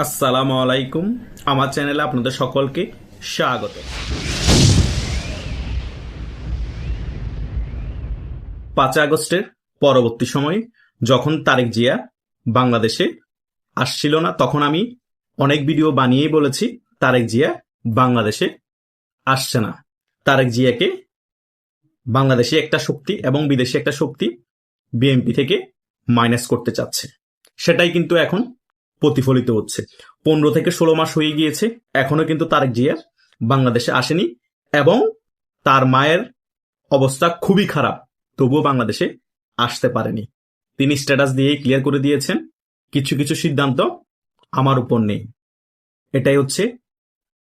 আসসালামু আলাইকুম। আমার চ্যানেলে আপনাদের সকলকে স্বাগত। 5 আগস্টের পরবর্তী সময়ে যখন তারেক জিয়া বাংলাদেশে আসছিল না, তখন আমি অনেক ভিডিও বানিয়েই বলেছি তারেক জিয়া বাংলাদেশে আসছে না। তারেক জিয়াকে বাংলাদেশে একটা শক্তি এবং বিদেশি একটা শক্তি বিএনপি থেকে মাইনাস করতে চাচ্ছে। সেটাই কিন্তু এখন প্রতিফলিত হচ্ছে। 15 থেকে 16 মাস হয়ে গিয়েছে, এখনো কিন্তু তারেক জিয়া বাংলাদেশে আসেনি এবং তার মায়ের অবস্থা খুবই খারাপ, তবুও বাংলাদেশে আসতে পারেনি। তিনি স্ট্যাটাস দিয়ে ক্লিয়ার করে দিয়েছেন, কিছু কিছু সিদ্ধান্ত আমার উপর নেই। এটাই হচ্ছে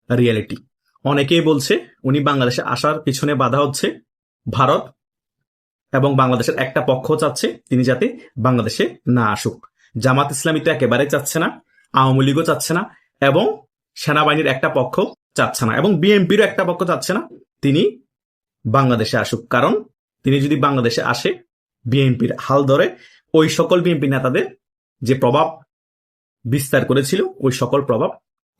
রিয়েলিটি। অনেকেই বলছে উনি বাংলাদেশে আসার পিছনে বাধা হচ্ছে ভারত, এবং বাংলাদেশের একটা পক্ষ চাচ্ছে তিনি যাতে বাংলাদেশে না আসুক। জামাত ইসলামী তো একেবারে চাচ্ছে না, আওয়ামী লীগও চাচ্ছে না, এবং সেনাবাহিনীর একটা পক্ষ চাচ্ছে না, এবং বিএনপিরও একটা পক্ষ চাচ্ছে না তিনি বাংলাদেশে আসুক। কারণ তিনি যদি বাংলাদেশে আসে, বিএনপির হাল ধরে ওই সকল বিএনপি নেতাদের যে প্রভাব বিস্তার করেছিল ওই সকল প্রভাব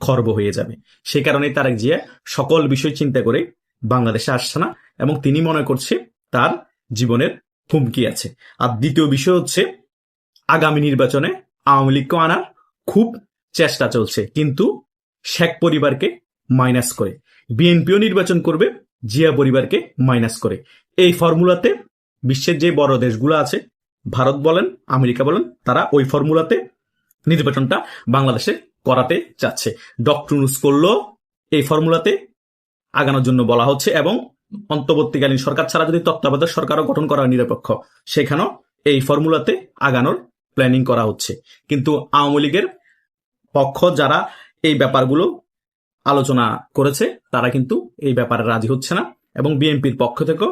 খর্ব হয়ে যাবে। সেই কারণে তারেক জিয়া সকল বিষয় চিন্তা করে বাংলাদেশে আসছে না, এবং তিনি মনে করছে তার জীবনের হুমকি আছে। আর দ্বিতীয় বিষয় হচ্ছে, আগামী নির্বাচনে আওয়ামী লীগকে আনার খুব চেষ্টা চলছে, কিন্তু শেখ পরিবারকে মাইনাস করে। বিএনপিও নির্বাচন করবে জিয়া পরিবারকে মাইনাস করে। এই ফর্মুলাতে বিশ্বের যে বড় দেশগুলো আছে, ভারত বলেন আমেরিকা বলেন, তারা ওই ফর্মুলাতে নির্বাচনটা বাংলাদেশে করাতে চাচ্ছে। ডক্টর ইউনূস করলেও এই ফর্মুলাতে আগানোর জন্য বলা হচ্ছে, এবং অন্তর্বর্তীকালীন সরকার ছাড়া যদি তত্ত্বাবধায়ক সরকারও গঠন করা নিরপেক্ষ, সেখানেও এই ফর্মুলাতে আগানোর প্ল্যানিং করা হচ্ছে। কিন্তু আওয়ামী লীগের পক্ষ যারা এই ব্যাপারগুলো আলোচনা করেছে, তারা কিন্তু এই ব্যাপারে রাজি হচ্ছে না, এবং বিএনপির পক্ষ থেকেও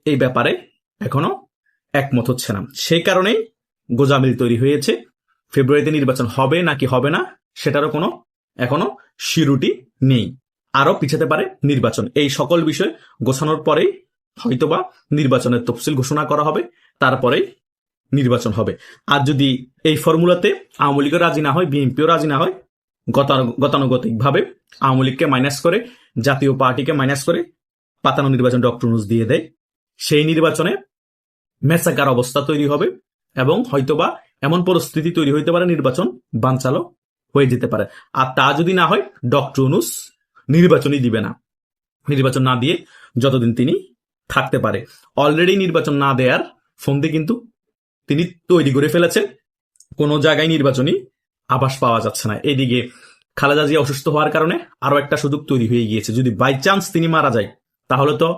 এই ব্যাপারে এখনো একমত হচ্ছে না। সেই কারণেই গোজামিল তৈরি হয়েছে। ফেব্রুয়ারিতে নির্বাচন হবে নাকি হবে না সেটারও কোনো এখনো শিরুটি নেই। আরো পিছাতে পারে নির্বাচন। এই সকল বিষয় গোছানোর পরেই হয়তোবা নির্বাচনের তফসিল ঘোষণা করা হবে, তারপরেই নির্বাচন হবে। আর যদি এই ফর্মুলাতে আওয়ামী লীগও রাজি না হয়, বিএনপিও রাজি না হয়, গতানুগতিকভাবে আওয়ামী লীগকে মাইনাস করে, জাতীয় পার্টিকে মাইনাস করে পাতানো নির্বাচন ডক্টর ইউনূস দিয়ে দেয়, সেই নির্বাচনে মেসাকার অবস্থা তৈরি হবে, এবং হয়তোবা এমন পরিস্থিতি তৈরি হইতে পারে নির্বাচন বানচালও হয়ে যেতে পারে। আর তা যদি না হয়, ডক্টর ইউনূস নির্বাচনই দিবে না। নির্বাচন না দিয়ে যতদিন তিনি থাকতে পারে, অলরেডি নির্বাচন না দেওয়ার ফন্দি কিন্তু তিনি তৈরি করে ফেলেছেন। কোনো জায়গায় নির্বাচনী আভাস পাওয়া যাচ্ছে না। এদিকে খালেদা জিয়া অসুস্থ হওয়ার কারণে আরো একটা সুযোগ তৈরি হয়ে গিয়েছে। যদি বাই চান্স তিনি মারা যায়, তাহলে তো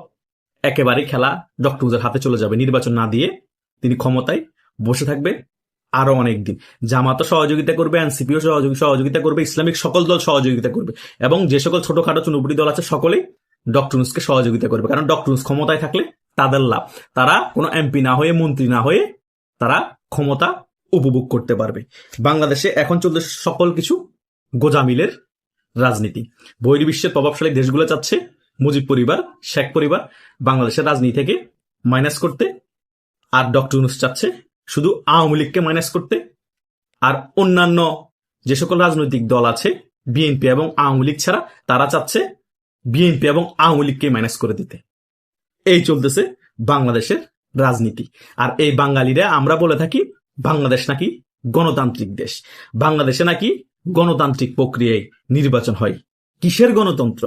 একেবারে খেলা ডক্টর ইউনূসের হাতে চলে যাবে। নির্বাচন না দিয়ে তিনি ক্ষমতায় বসে থাকবে আরো অনেকদিন। জামাতও সহযোগিতা করবে, এনসিপিও সহযোগিতা করবে, ইসলামিক সকল দল সহযোগিতা করবে, এবং যে সকল ছোটখাটো চুনুপুটি দল আছে সকলেই ডক্টর ইউনূসকে সহযোগিতা করবে। কারণ ডক্টর ইউনূস ক্ষমতায় থাকলে তাদের লাভ। তারা কোনো এমপি না হয়ে, মন্ত্রী না হয়ে, তারা ক্ষমতা উপভোগ করতে পারবে। বাংলাদেশে এখন চলছে সকল কিছু গোজামিলের রাজনীতি। বহির্বিশ্বের প্রভাবশালী দেশগুলো চাচ্ছে মুজিব পরিবার, শেখ পরিবার বাংলাদেশের রাজনীতি থেকে মাইনাস করতে, আর ডক্টর ইউনূস চাচ্ছে শুধু আওয়ামী লীগকে মাইনাস করতে, আর অন্যান্য যে সকল রাজনৈতিক দল আছে বিএনপি এবং আওয়ামী লীগ ছাড়া, তারা চাচ্ছে বিএনপি এবং আওয়ামী লীগকে মাইনাস করে দিতে। এই চলতেছে বাংলাদেশের রাজনীতি। আর এই বাঙালিরা আমরা বলে থাকি বাংলাদেশ নাকি গণতান্ত্রিক দেশ, বাংলাদেশে নাকি গণতান্ত্রিক প্রক্রিয়ায় নির্বাচন হয়। কিসের গণতন্ত্র?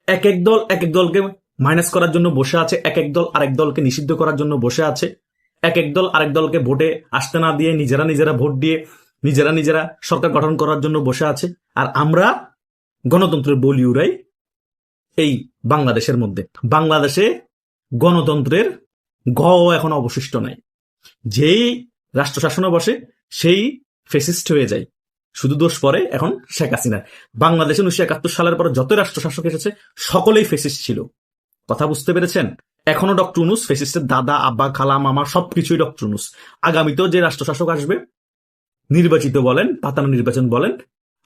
এক এক দল এক এক দলকে মাইনাস করার জন্য বসে আছে, এক এক দল আরেক দলকে নিষিদ্ধ করার জন্য বসে আছে, এক এক দল আরেক দলকে ভোটে আসতে না দিয়ে নিজেরা ভোট দিয়ে নিজেরা সরকার গঠন করার জন্য বসে আছে। আর আমরা গণতন্ত্রের বলি উড়াই এই বাংলাদেশের মধ্যে। বাংলাদেশে গণতন্ত্রের গ এখন অবশিষ্ট নাই। যেই রাষ্ট্র শাসনে বসে সেই ফেসিস্ট হয়ে যায়। শুধু দোষ পরে এখন শেখ হাসিনার। বাংলাদেশে 1971 সালের পর যত রাষ্ট্র শাসক এসেছে সকলেই ফেসিস্ট ছিল। কথা বুঝতে পেরেছেন? এখনো ডক্টর ইউনূস ফেসিস্টের দাদা, আব্বা, খালা, মামা সবকিছুই ডক্টর ইউনূস। আগামীতেও যে রাষ্ট্র শাসক আসবে, নির্বাচিত বলেন, পাতানো নির্বাচন বলেন,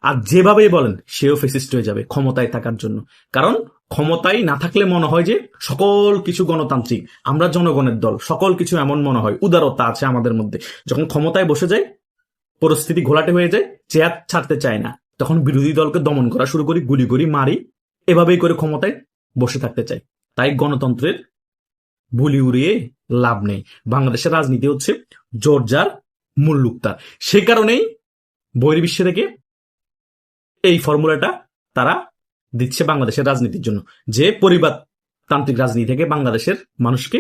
আর যেভাবেই বলেন, সেও ফেসিস্ট হয়ে যাবে ক্ষমতায় থাকার জন্য। কারণ ক্ষমতায় না থাকলে মনে হয় যে সকল কিছু গণতান্ত্রিক, আমরা জনগণের দল, সকল কিছু এমন মনে হয়, উদারতা আছে আমাদের মধ্যে। যখন ক্ষমতায় বসে যায় পরিস্থিতি ঘোলাটে হয়ে যায়, চেয়ার ছাড়তে চায় না, তখন বিরোধী দলকে দমন করা শুরু করি, গুলি করি, মারি, এভাবেই করে ক্ষমতায় বসে থাকতে চাই। তাই গণতন্ত্রের বুলি উড়িয়ে লাভ নেই। বাংলাদেশের রাজনীতি হচ্ছে জোর যার মুল্লুক তার। সে কারণেই বহির্বিশ্ব থেকে এই ফর্মুলাটা তারা দিচ্ছে বাংলাদেশের রাজনীতির জন্য, যে পরিবারতান্ত্রিক রাজনীতি থেকে বাংলাদেশের মানুষকে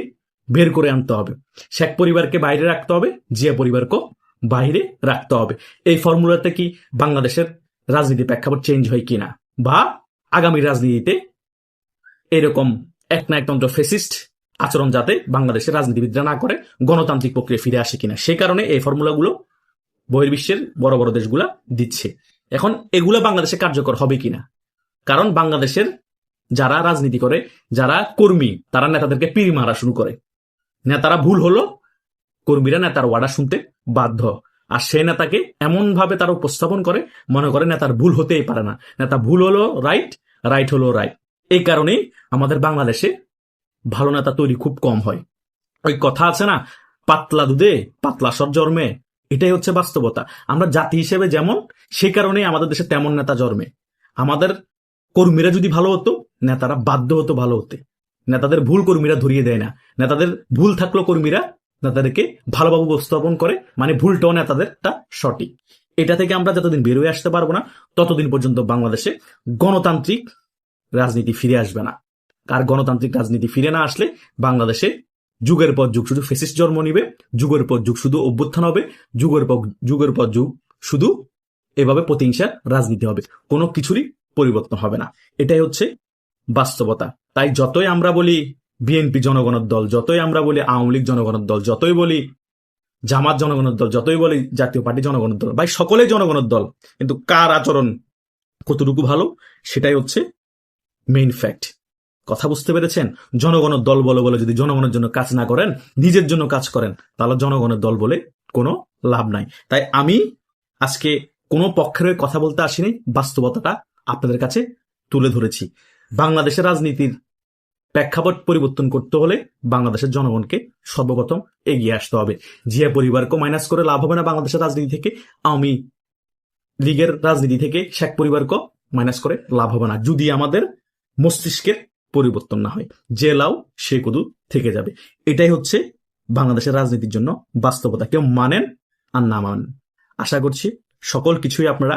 বের করে আনতে হবে, শেখ পরিবারকে বাইরে রাখতে হবে, জিয়া পরিবারকে বাইরে রাখতে হবে। এই ফর্মুলাতে কি বাংলাদেশের রাজনীতি প্রেক্ষাপট চেঞ্জ হয় কিনা, বা আগামী রাজনীতিতে এরকম এক না একতন্ত্র ফেসিস্ট আচরণ যাতে বাংলাদেশের রাজনীতিবিদরা না করে গণতান্ত্রিক প্রক্রিয়া ফিরে আসে কিনা, সে কারণে এই ফর্মুলাগুলো বহির্বিশ্বের বড় বড় দেশগুলা দিচ্ছে। এখন এগুলা বাংলাদেশে কার্যকর হবে কিনা, কারণ বাংলাদেশের যারা রাজনীতি করে, যারা কর্মী, তারা নেতাদেরকে পিড়ি মারা শুরু করে। নেতারা ভুল হলো, কর্মীরা নেতার ওয়ার্ডার শুনতে বাধ্য, আর সেই নেতাকে এমন ভাবে তারা উপস্থাপন করে, মনে করে নেতার ভুল হতেই পারে না, নেতা ভুল হলো রাইট, রাইট হলো রাইট। এই কারণেই আমাদের বাংলাদেশে ভালো নেতা তৈরি খুব কম হয়। ওই কথা আছে না, পাতলা দুধে পাতলা সর জন্মে, এটাই হচ্ছে বাস্তবতা। আমরা জাতি হিসেবে যেমন, সে কারণেই আমাদের দেশে তেমন নেতা জন্মে। আমাদের কর্মীরা যদি ভালো হতো, নেতারা বাধ্য হতো ভালো হতে। নেতাদের ভুল কর্মীরা ধরিয়ে দেয় না, নেতাদের ভুল থাকলো কর্মীরা নেতাদেরকে ভালোভাবে উপস্থাপন করে, মানে ভুলটাও নেতাদেরটা সঠিক। এটা থেকে আমরা যতদিন বের হয়ে আসতে পারবো না, ততদিন পর্যন্ত বাংলাদেশে গণতান্ত্রিক রাজনীতি ফিরে আসবে না। আর গণতান্ত্রিক রাজনীতি ফিরে না আসলে বাংলাদেশে যুগের পর যুগ শুধু ফেসিস্ট জন্ম নিবে, যুগের পর যুগ শুধু অভ্যুত্থান হবে, যুগের পর যুগ শুধু এভাবে প্রতিহিংসার রাজনীতি হবে, কোনো কিছুরই পরিবর্তন হবে না। এটাই হচ্ছে বাস্তবতা। তাই যতই আমরা বলি বিএনপি জনগণের দল, যতই আমরা বলি আওয়ামী লীগ জনগণের দল, যতই বলি জামাত জনগণের দল, যতই বলি জাতীয় পার্টি জনগণের দল, ভাই সকলেই জনগণের দল, কিন্তু কার আচরণ কতটুকু ভালো সেটাই হচ্ছে মেইন ফ্যাক্ট। কথা বুঝতে পেরেছেন? জনগণের দল বলে বলে যদি জনগণের জন্য কাজ না করেন, নিজের জন্য কাজ করেন, তাহলে জনগণের দল বলে কোনো লাভ নাই। তাই আমি আজকে কোনো পক্ষের হয়ে কথা বলতে আসিনি, বাস্তবতাটা আপনাদের কাছে তুলে ধরেছি। বাংলাদেশের রাজনীতির প্রেক্ষাপট পরিবর্তন করতে হলে বাংলাদেশের জনগণকে সর্বপ্রথম এগিয়ে আসতে হবে। জিয়া পরিবারকে মাইনাস করে লাভ হবে না বাংলাদেশের রাজনীতি থেকে, আওয়ামী লীগের রাজনীতি থেকে শেখ পরিবারকে মাইনাস করে লাভ হবে না, যদি আমাদের মস্তিষ্কের পরিবর্তন না হয়। যে লাউ সে কদু থেকে যাবে। এটাই হচ্ছে বাংলাদেশের রাজনীতির জন্য বাস্তবতা। কেউ মানেন আর না মানেন, আশা করছি সকল কিছুই আপনারা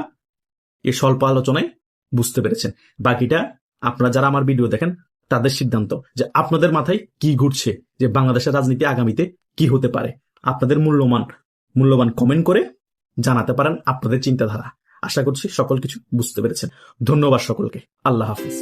এই স্বল্প আলোচনায় বুঝতে পেরেছেন। বাকিটা আপনারা যারা আমার ভিডিও দেখেন তাদের সিদ্ধান্ত, যে আপনাদের মাথায় কি ঘুরছে, যে বাংলাদেশের রাজনীতি আগামীতে কি হতে পারে। আপনাদের মূল্যবান কমেন্ট করে জানাতে পারেন আপনাদের চিন্তাধারা। আশা করছি সকল কিছু বুঝতে পেরেছেন। ধন্যবাদ সকলকে। আল্লাহ হাফিজ।